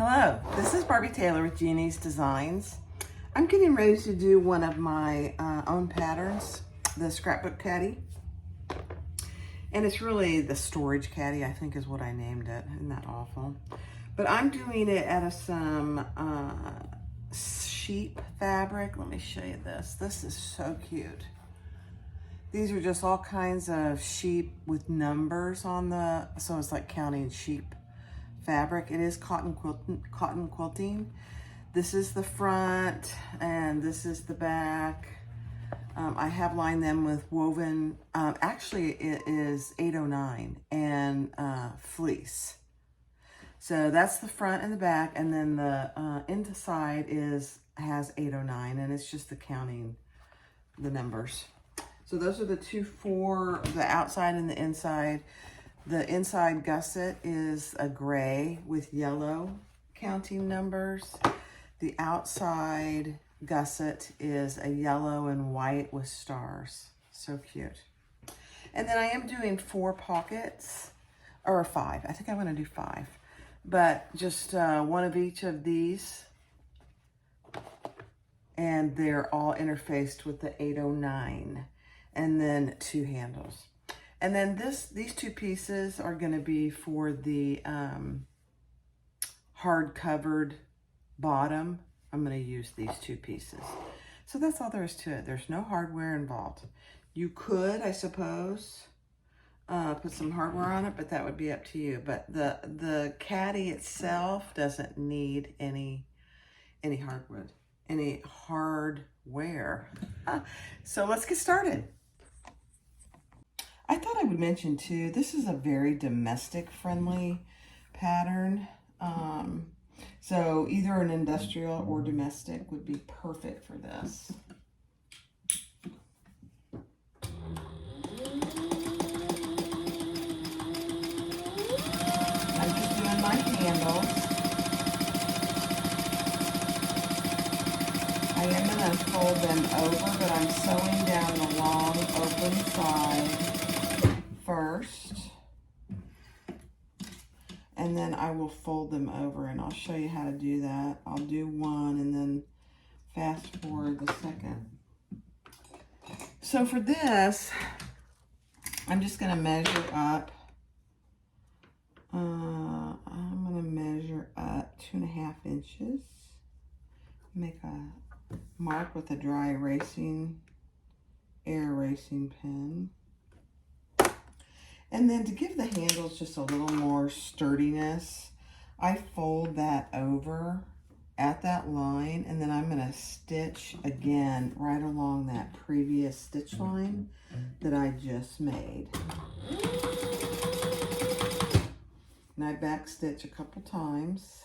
Hello, this is Barbie Taylor with Jeannie's Designs. I'm getting ready to do one of my own patterns, the scrapbook caddy. And it's really the storage caddy, I think is what I named it. Isn't that awful? But I'm doing it out of some sheep fabric. Let me show you this. This is so cute. These are just all kinds of sheep with numbers on the, so it's like counting sheep fabric. It is cotton quilting. This is the front and this is the back. I have lined them with woven, actually it is 809 and fleece. So that's the front and the back, and then the inside has 809, and it's just the counting the numbers. So those are the two for the outside and the inside. The inside gusset is a gray with yellow counting numbers. The outside gusset is a yellow and white with stars. So cute. And then I am doing 4 pockets, or 5. I think I'm going to do 5. But just one of each of these. And they're all interfaced with the 809. And then 2 handles. And then these 2 pieces are going to be for the hard covered bottom. I'm going to use these 2 pieces. So that's all there is to it. There's no hardware involved. You could, I suppose, put some hardware on it, but that would be up to you. But the caddy itself doesn't need any hardware. So let's get started. I thought I would mention too, this is a very domestic friendly pattern. So either an industrial or domestic would be perfect for this. I'm just doing my handles. I am going to fold them over, but I'm sewing down the long open side first, and then I will fold them over, and I'll show you how to do that. I'll do one and then fast forward the second. So for this, I'm just going to measure up. I'm going to measure up 2.5 inches. Make a mark with a dry air erasing pen. And then to give the handles just a little more sturdiness, I fold that over at that line, and then I'm going to stitch again right along that previous stitch line that I just made. And I back stitch a couple times.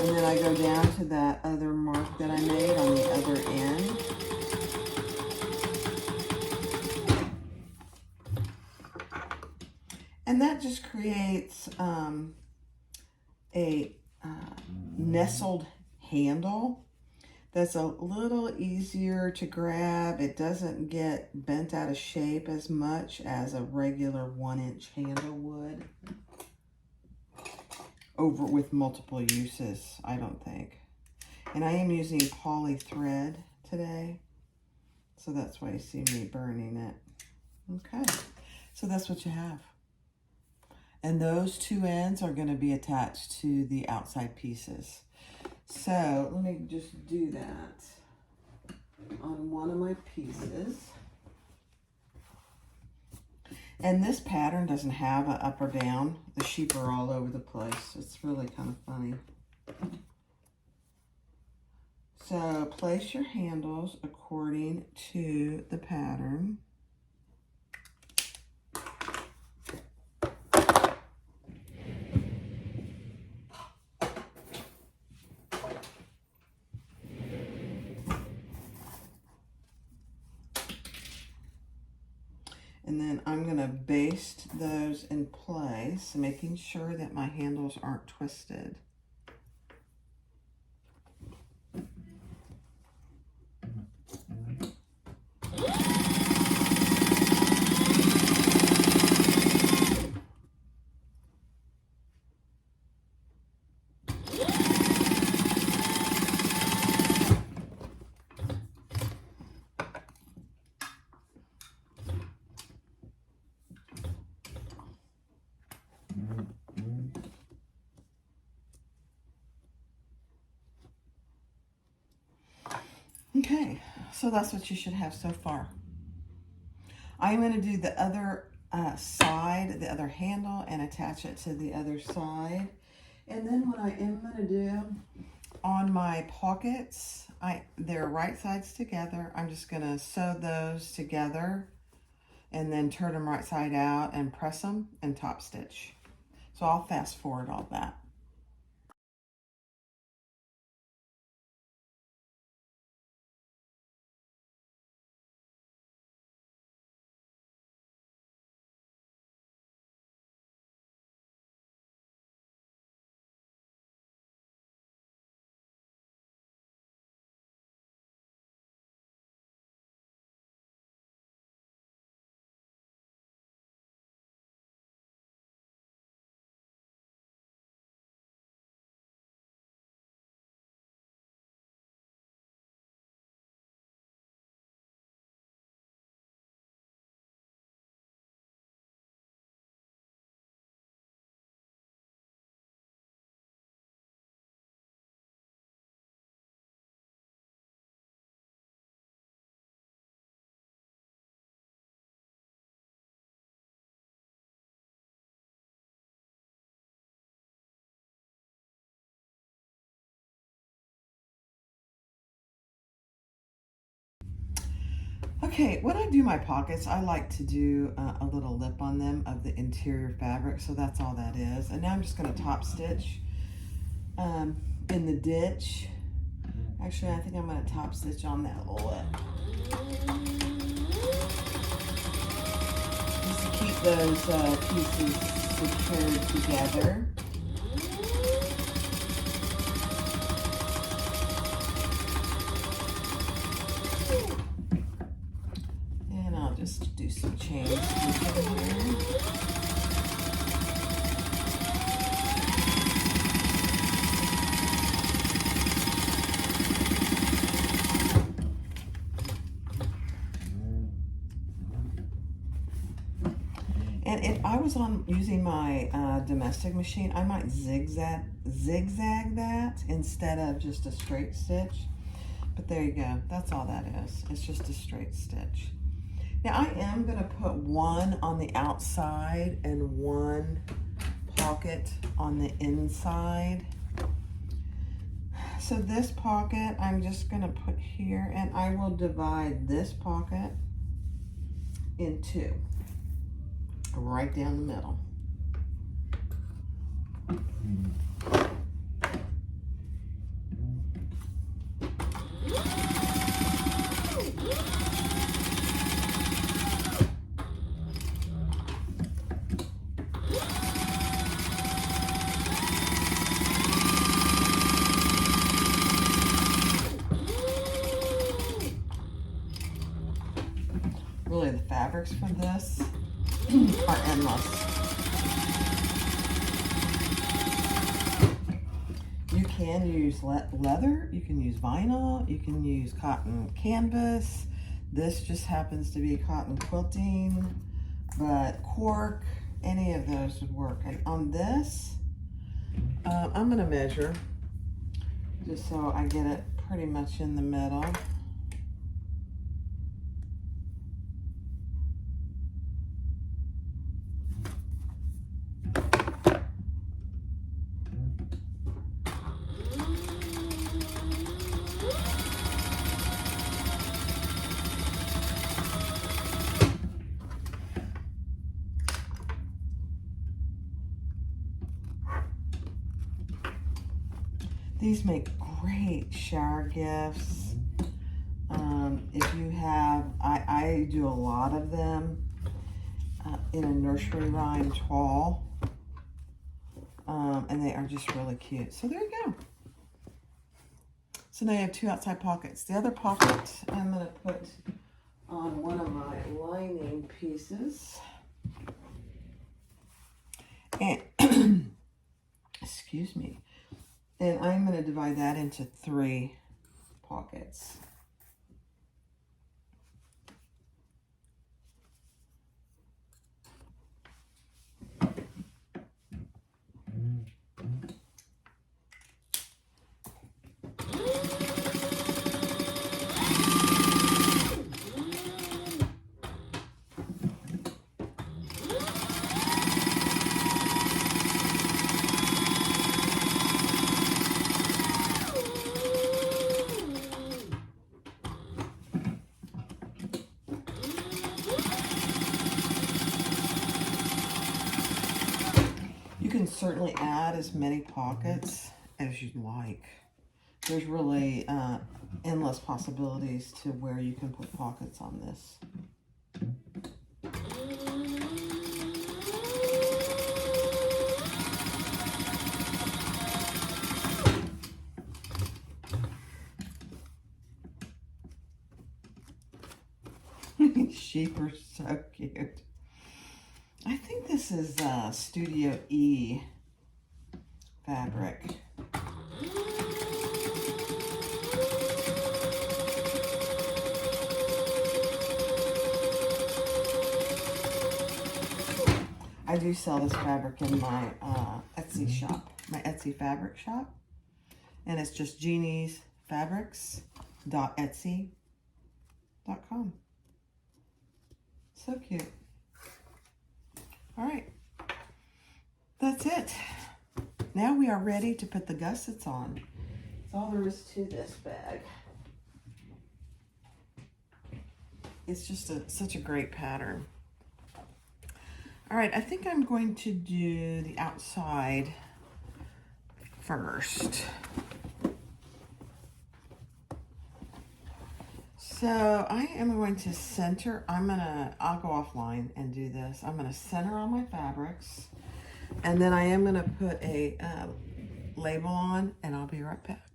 And then I go down to that other mark that I made on the other end. And that just creates a nestled handle that's a little easier to grab. It doesn't get bent out of shape as much as a regular 1-inch handle would. Over with multiple uses, I don't think. And I am using poly thread today, so that's why you see me burning it. Okay, so that's what you have. And those 2 ends are going to be attached to the outside pieces. So let me just do that on one of my pieces. And this pattern doesn't have an up or down. The sheep are all over the place. It's really kind of funny. So place your handles according to the pattern. And then I'm going to baste those in place, making sure that my handles aren't twisted. Okay, so that's what you should have so far. I'm going to do the other side, the other handle, and attach it to the other side. And then what I am going to do on my pockets, they're right sides together. I'm just going to sew those together and then turn them right side out and press them and top stitch. So I'll fast forward all that. Okay, when I do my pockets, I like to do a little lip on them of the interior fabric, so that's all that is. And now I'm just going to top stitch in the ditch. Actually, I think I'm going to top stitch on that lip. Just to keep those pieces secured together. And I'll just do some chain stitching here. And if I was using my domestic machine, I might zigzag that instead of just a straight stitch. But there you go. That's all that is. It's just a straight stitch. Now I am going to put one on the outside and one pocket on the inside. So this pocket I'm just going to put here, and I will divide this pocket in two, right down the middle. Really, the fabrics for this are endless. You can use leather, you can use vinyl, you can use cotton canvas. This just happens to be cotton quilting, but cork, any of those would work. And on this, I'm gonna measure just so I get it pretty much in the middle. These make great shower gifts. If you have, I do a lot of them in a nursery rhyme toile. And they are just really cute. So there you go. So now you have two outside pockets. The other pocket I'm going to put on one of my lining pieces. And, excuse me. And I'm going to divide that into 3 pockets. certainly add as many pockets as you'd like. There's really endless possibilities to where you can put pockets on this. Sheep are so cute. I think this is Studio E fabric. I do sell this fabric in my Etsy shop, my Etsy fabric shop. And it's just Jeannie's fabrics.etsy.com. So cute. All right, that's it. Now we are ready to put the gussets on. That's all there is to this bag. It's just such a great pattern. All right, I think I'm going to do the outside first. So I am going to center, I'll go offline and do this. I'm gonna center all my fabrics, and then I am gonna put a label on, and I'll be right back.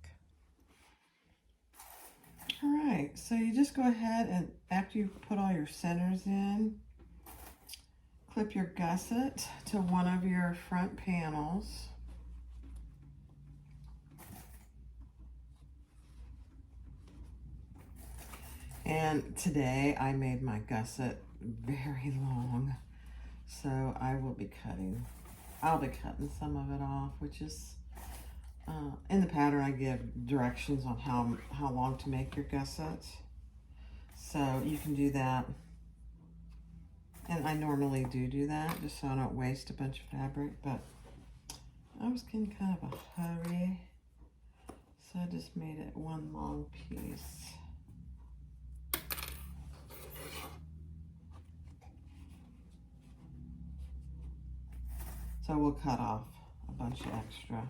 All right, so you just go ahead and after you put all your centers in, clip your gusset to one of your front panels. And today I made my gusset very long, so I'll be cutting some of it off, which is, in the pattern I give directions on how long to make your gusset. So you can do that. And I normally do that just so I don't waste a bunch of fabric, but I was in kind of a hurry, so I just made it one long piece. So we'll cut off a bunch of extra.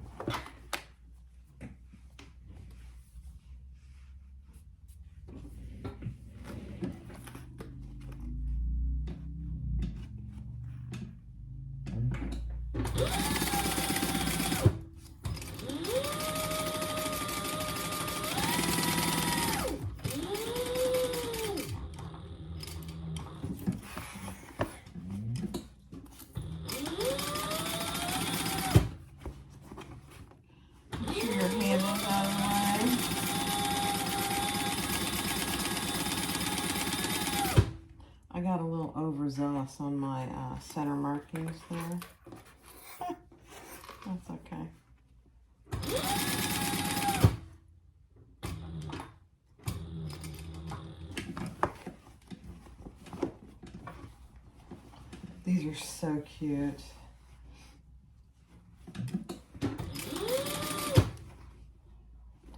I got a little overzealous on my center markings there. That's okay. These are so cute.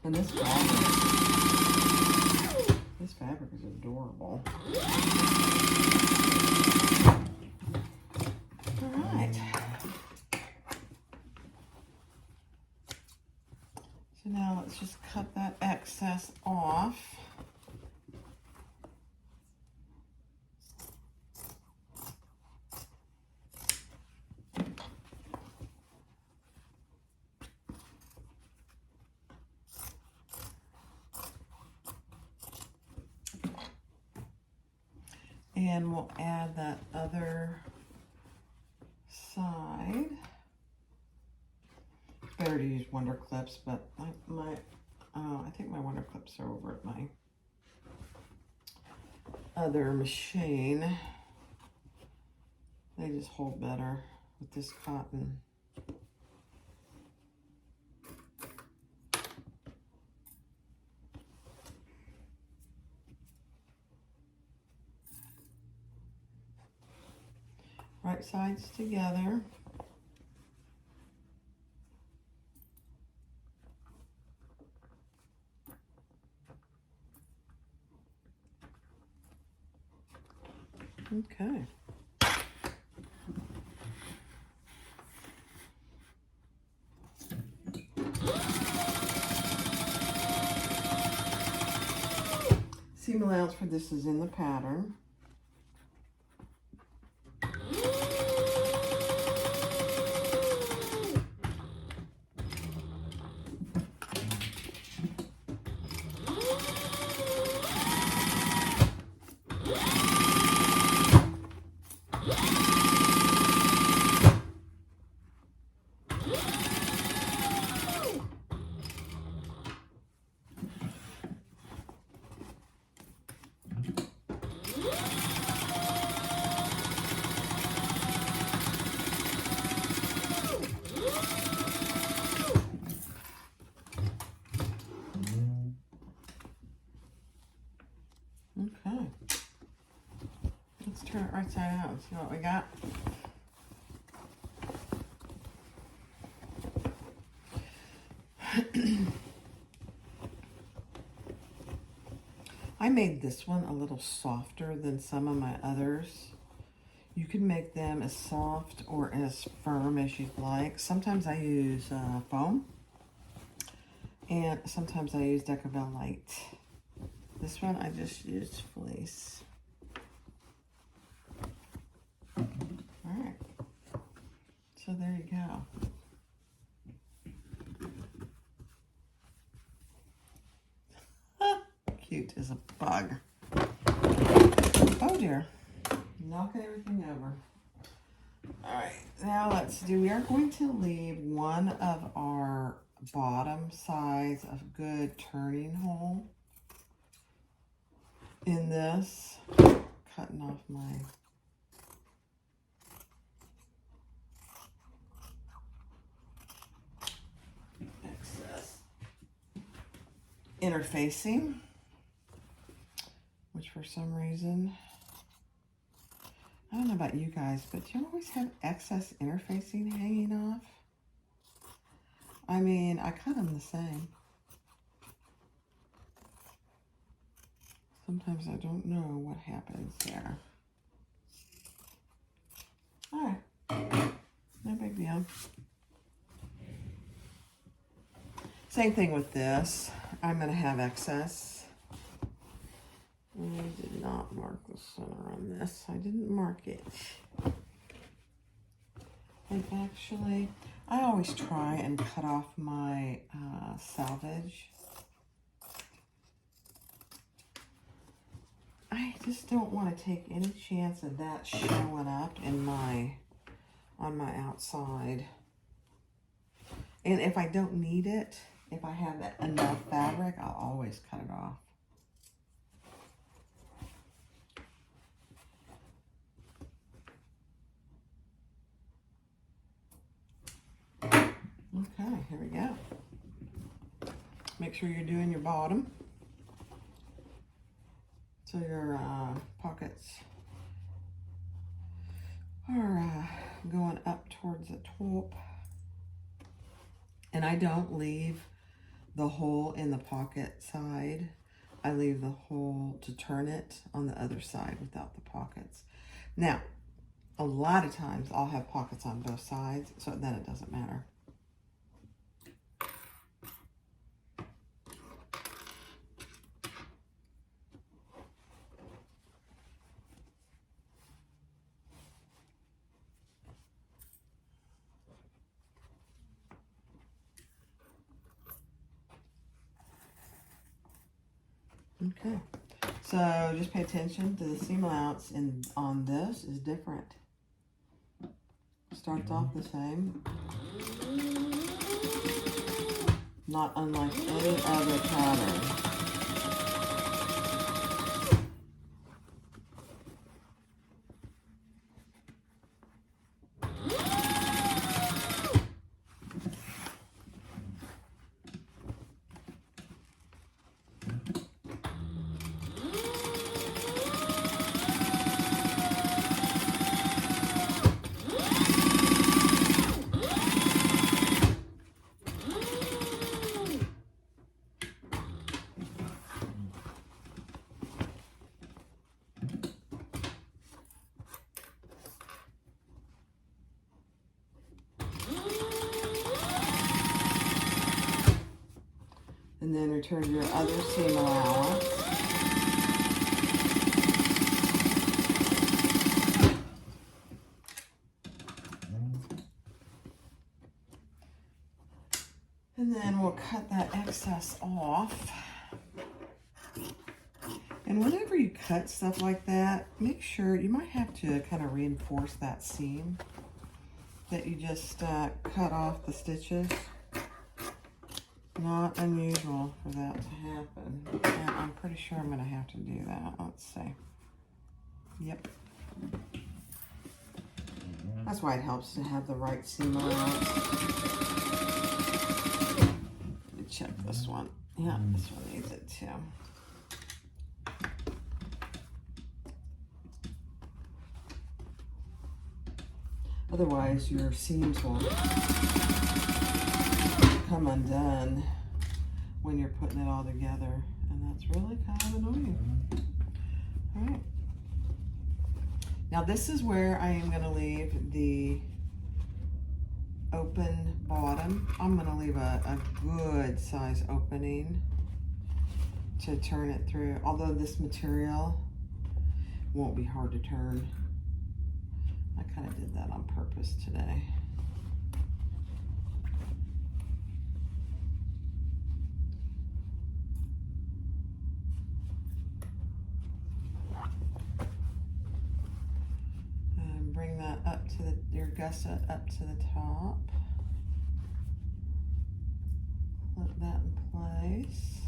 And this fabric is adorable. All right. So now let's just cut that excess off. And we'll add that other side. Better to use Wonder Clips, but I think my Wonder Clips are over at my other machine. They just hold better with this cotton. Right sides together. Okay. Seam allowance for this is in the pattern. Okay. Let's turn it right side out and see what we got. I made this one a little softer than some of my others. You can make them as soft or as firm as you'd like. Sometimes I use foam, and sometimes I use Decavelle Light. This one I just used fleece. All right, so there you go. Cute as a bug. Oh dear, knocking everything over. All right, now let's do, we are going to leave one of our bottom sides of good turning hole in this, cutting off my excess interfacing, which for some reason, I don't know about you guys, but do you always have excess interfacing hanging off? I mean, I cut them the same. Sometimes I don't know what happens there. All right, no big deal. Same thing with this. I'm gonna have excess. I did not mark the center on this. I didn't mark it. And actually, I always try and cut off my selvage. I just don't want to take any chance of that showing up in on my outside. And if I don't need it, if I have enough fabric, I'll always cut it off. Okay, here we go. Make sure you're doing your bottom, so your pockets are going up towards the top. And I don't leave the hole in the pocket side. I leave the hole to turn it on the other side without the pockets. Now, a lot of times I'll have pockets on both sides, so then it doesn't matter. Okay, so just pay attention to the seam allowance on this is different. Starts off the same, not unlike any other pattern. And then return your other seam allowance. cut that excess off. And whenever you cut stuff like that, make sure you might have to kind of reinforce that seam that you just cut off the stitches. Not unusual for that to happen. And I'm pretty sure I'm going to have to do that. Let's see. Yep. That's why it helps to have the right seam allowance. Let me check this one. Yeah, this one needs it too. Otherwise, your seams will come undone when you're putting it all together, and that's really kind of annoying. All right. Now this is where I am going to leave the open bottom. I'm going to leave a good size opening to turn it through, although this material won't be hard to turn. I kind of did that on purpose today. And bring that up to your gusset up to the top. Flip that in place.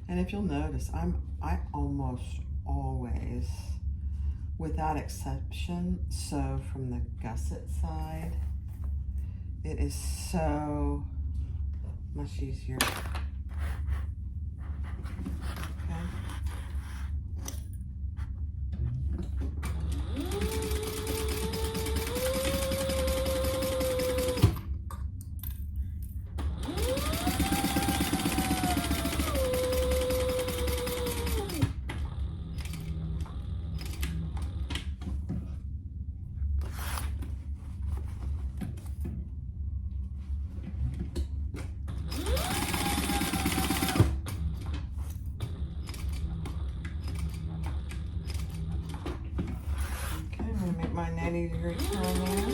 And if you'll notice, I almost always, without exception, sew from the gusset side. It is so much easier. My 90-degree turn there.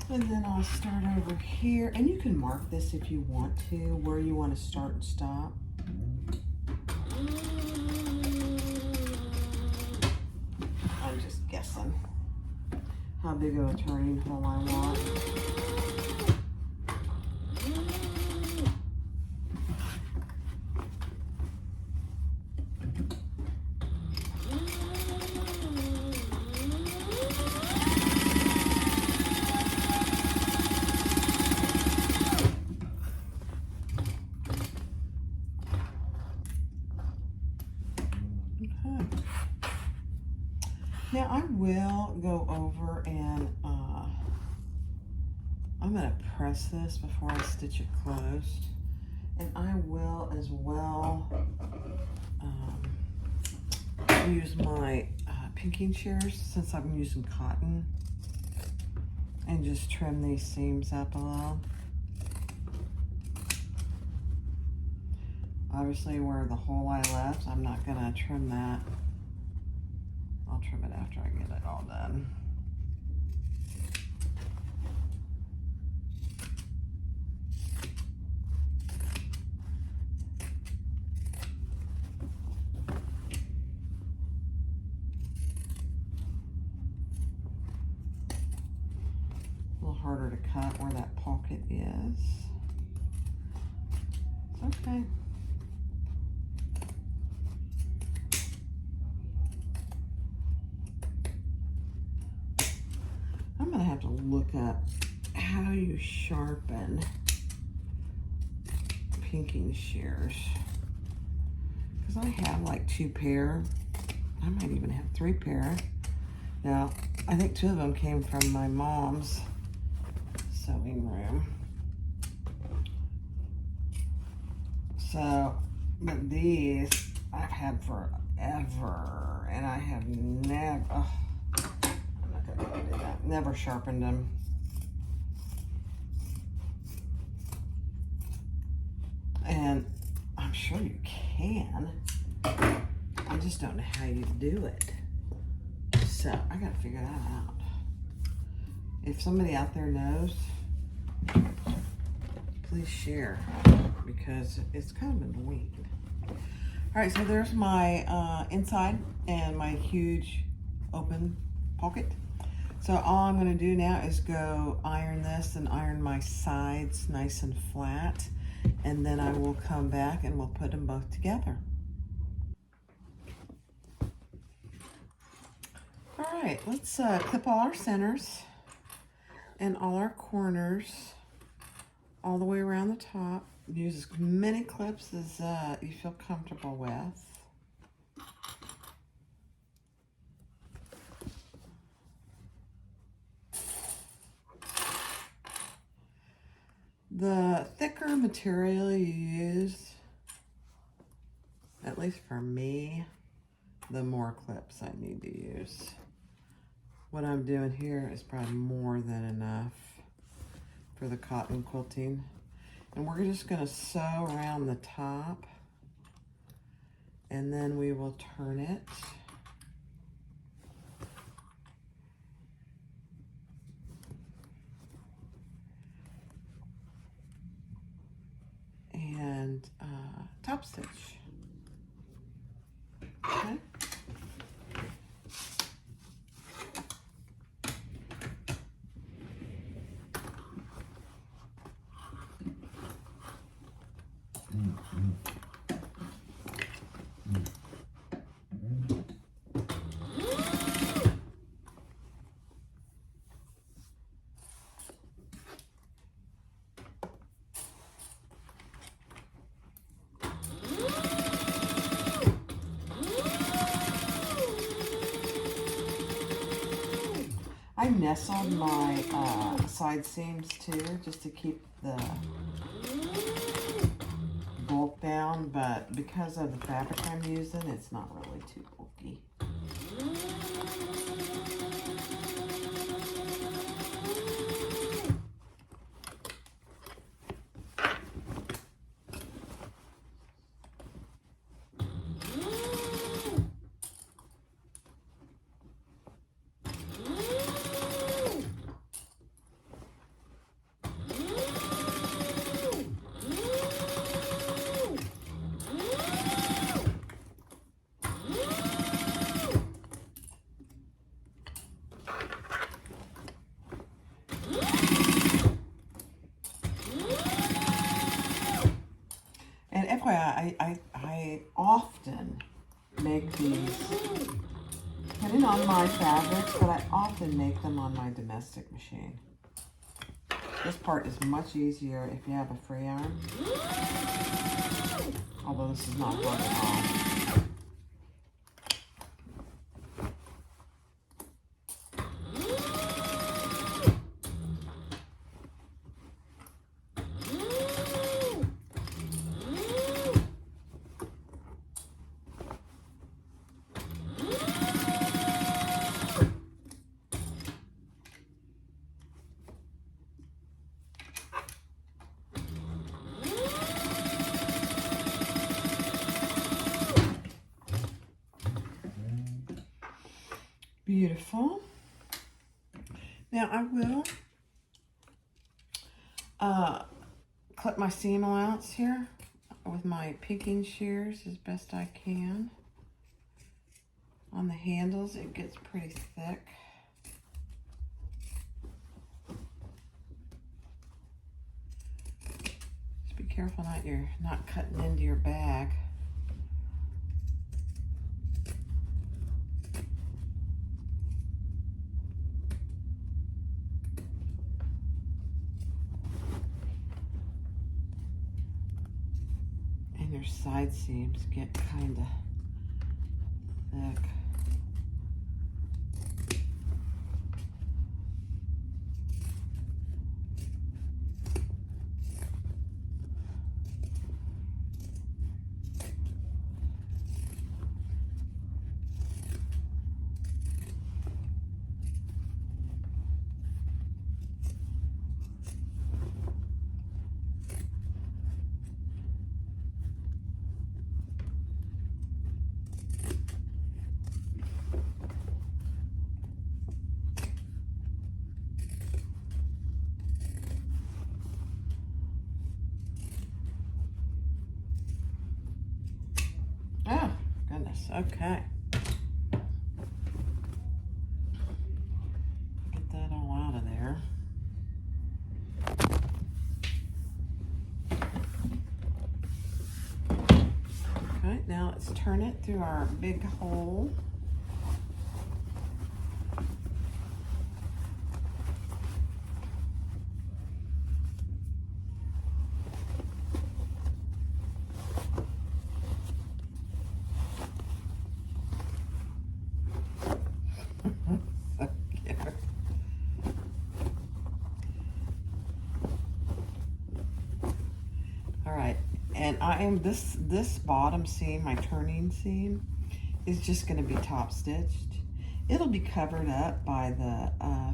And then I'll start over here. And you can mark this if you want to, where you want to start and stop. I'm just guessing how big of a turning hole I want. Okay. Now I will go over and I'm going to press this before I stitch it closed, and I will as well use my pinking shears, since I'm using cotton, and just trim these seams up a little. Obviously where the hole I left, I'm not going to trim that. I'll trim it after I get it all done. A little harder to cut where that pocket is. It's okay. I'm gonna have to look up how you sharpen pinking shears, because I have like 2 pair. I might even have 3 pair. Now, I think 2 of them came from my mom's sewing room. So, but these I've had forever, and I have never, oh, I'm not gonna do that, never sharpened them. And I'm sure you can. I just don't know how you do it. So I gotta figure that out. If somebody out there knows, please share, because it's kind of annoying. All right, so there's my inside and my huge open pocket. So all I'm gonna do now is go iron this and iron my sides nice and flat, and then I will come back and we'll put them both together. All right, let's clip all our centers and all our corners all the way around the top. Use as many clips as you feel comfortable with. The thicker material you use, at least for me, the more clips I need to use. What I'm doing here is probably more than enough for the cotton quilting. And we're just gonna sew around the top, and then we will turn it. And top stitch. Okay. I nestled my side seams too, just to keep the bulk down, but because of the fabric I'm using, it's not really too bulky. And FYI, I often make these, depending on my fabrics, but I often make them on my domestic machine. This part is much easier if you have a free arm, although this is not hard at all. Beautiful. Now I will clip my seam allowance here with my picking shears as best I can. On the handles, it gets pretty thick. Just be careful you're not cutting into your bag. Your side seams get kind of thick. Okay. Get that all out of there. Okay, now let's turn it through our big hole. And I am this bottom seam, my turning seam, is just going to be top stitched. It'll be covered up by the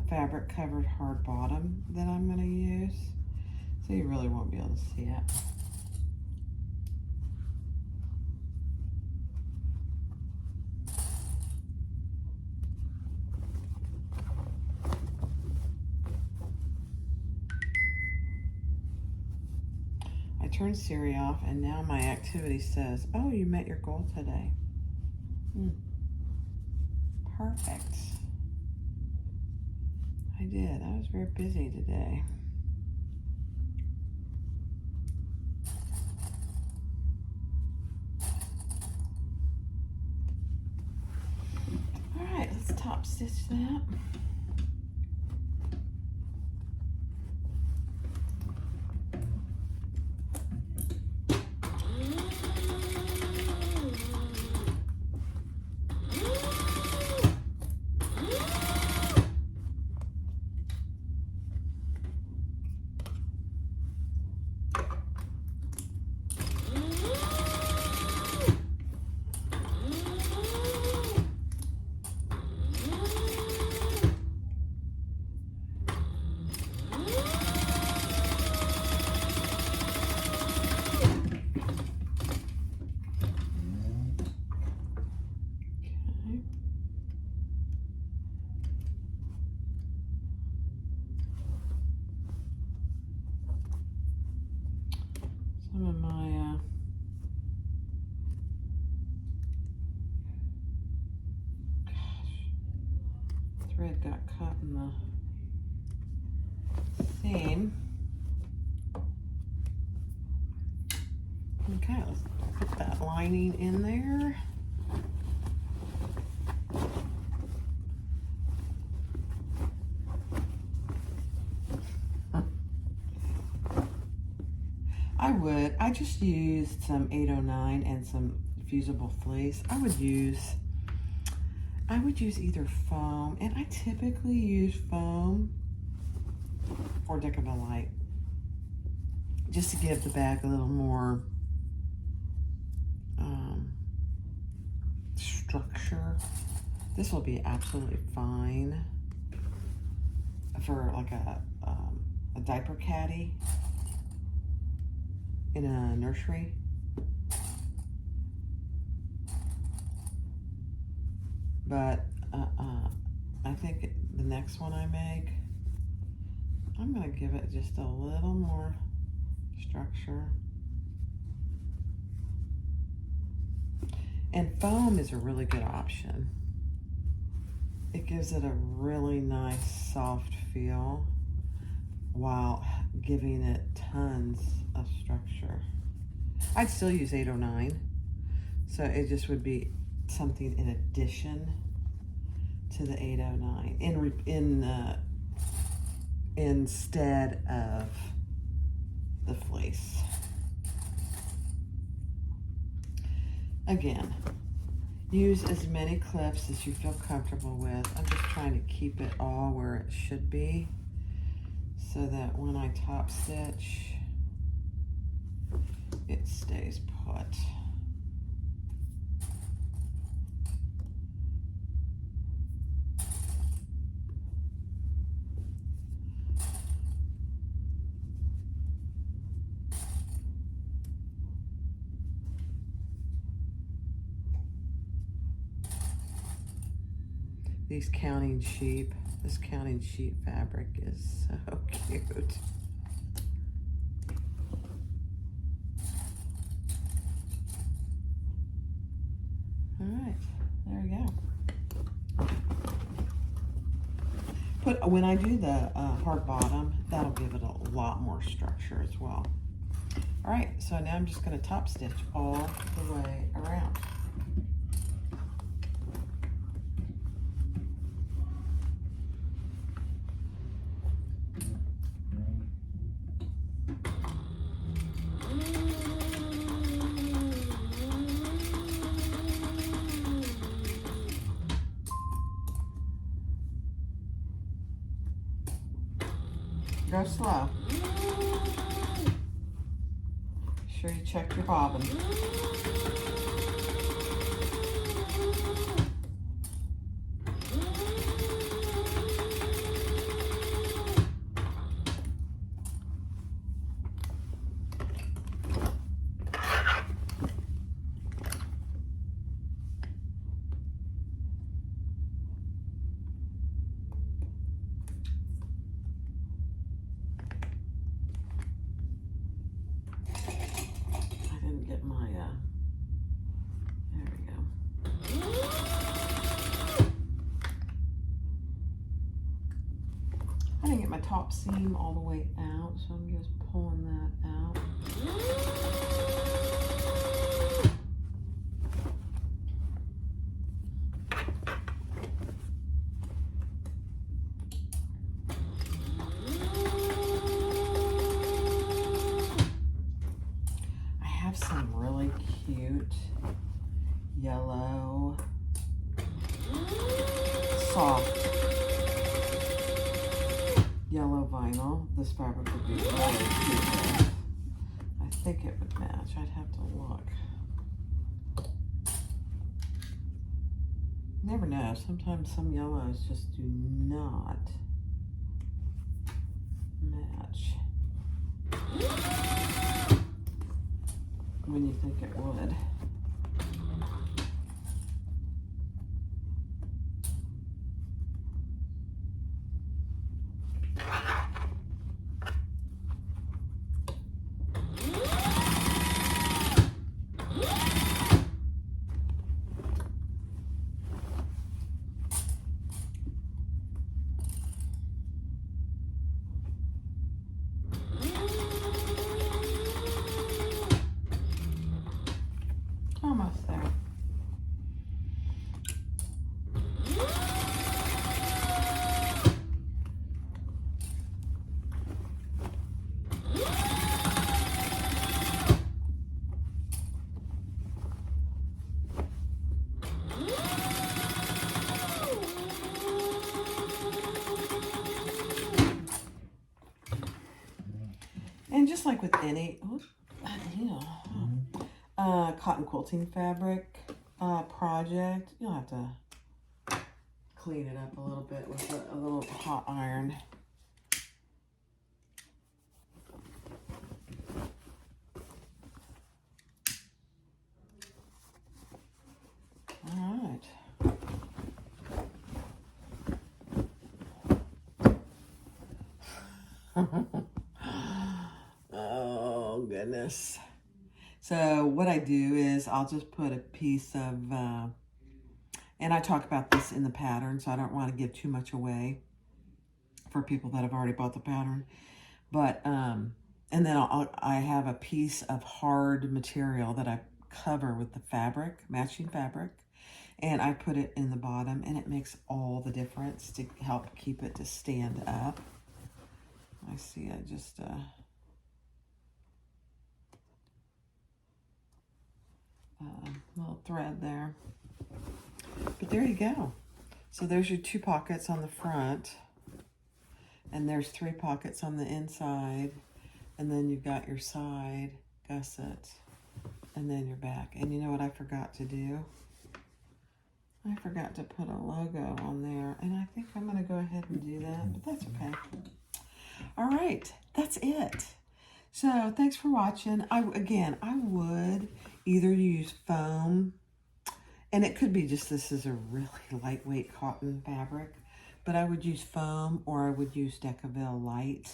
fabric covered hard bottom that I'm going to use, so you really won't be able to see it. Turn Siri off, and now my activity says, oh, you met your goal today. Perfect. I did. I was very busy today. All right, let's top stitch that. Some of my thread got caught in the seam. Okay, let's put that lining in there. I just used some 809 and some fusible fleece. I would use either foam, and I typically use foam or Decadolite just to give the bag a little more structure. This will be absolutely fine for like a diaper caddy in a nursery. But I think the next one I make, I'm gonna give it just a little more structure. And foam is a really good option. It gives it a really nice soft feel while giving it tons of structure. I'd still use 809, so it just would be something in addition to the 809 instead of the fleece. Again, use as many clips as you feel comfortable with. I'm just trying to keep it all where it should be so that when I top stitch, it stays put. These counting sheep, this counting sheep fabric is so cute. All right. right, there we go. When I do the hard bottom, that'll give it a lot more structure as well. All right, so now I'm just going to top stitch all the way around. Go slow. Sure you check your bobbin. Get my, there we go. I didn't get my top seam all the way out, so I'm just pulling that out. Some really cute yellow soft yellow vinyl. This fabric would be really cute. I think it would match. I'd have to look. Never know. Sometimes some yellows just do not match when you think it would. Almost there. And just like with any, cotton quilting fabric project, you'll have to clean it up a little bit with a little hot iron. All right. Oh, goodness. So what I do is I'll just put a piece of, and I talk about this in the pattern, so I don't want to give too much away for people that have already bought the pattern. But, and then I have a piece of hard material that I cover with the fabric, matching fabric, and I put it in the bottom, and it makes all the difference to help keep it to stand up. I see I just, little thread there, but there you go. So there's your 2 pockets on the front, and there's 3 pockets on the inside, and then you've got your side gusset, and then your back. And you know what I forgot to do? I forgot to put a logo on there, and I think I'm going to go ahead and do that, but that's okay. All right, that's it. So thanks for watching. I would either use foam, and it could be just this is a really lightweight cotton fabric, but I would use foam, or I would use Decaville Light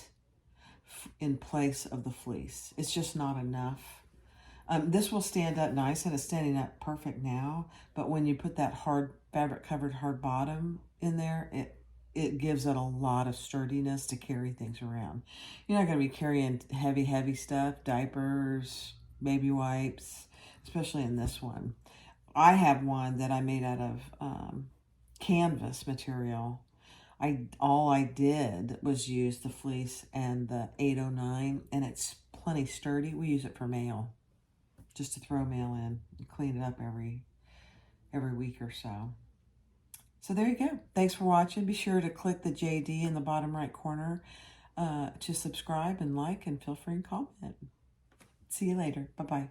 in place of the fleece. It's just not enough This will stand up nice, and it's standing up perfect now. But when you put that hard fabric covered hard bottom in there, it gives it a lot of sturdiness to carry things around. You're not going to be carrying heavy stuff, diapers, baby wipes, especially in this one. I have one that I made out of canvas material. All I did was use the fleece and the 809, and it's plenty sturdy. We use it for mail, just to throw mail in and clean it up every week or so. So there you go. Thanks for watching. Be sure to click the JD in the bottom right corner to subscribe and like, and feel free to comment. See you later. Bye-bye.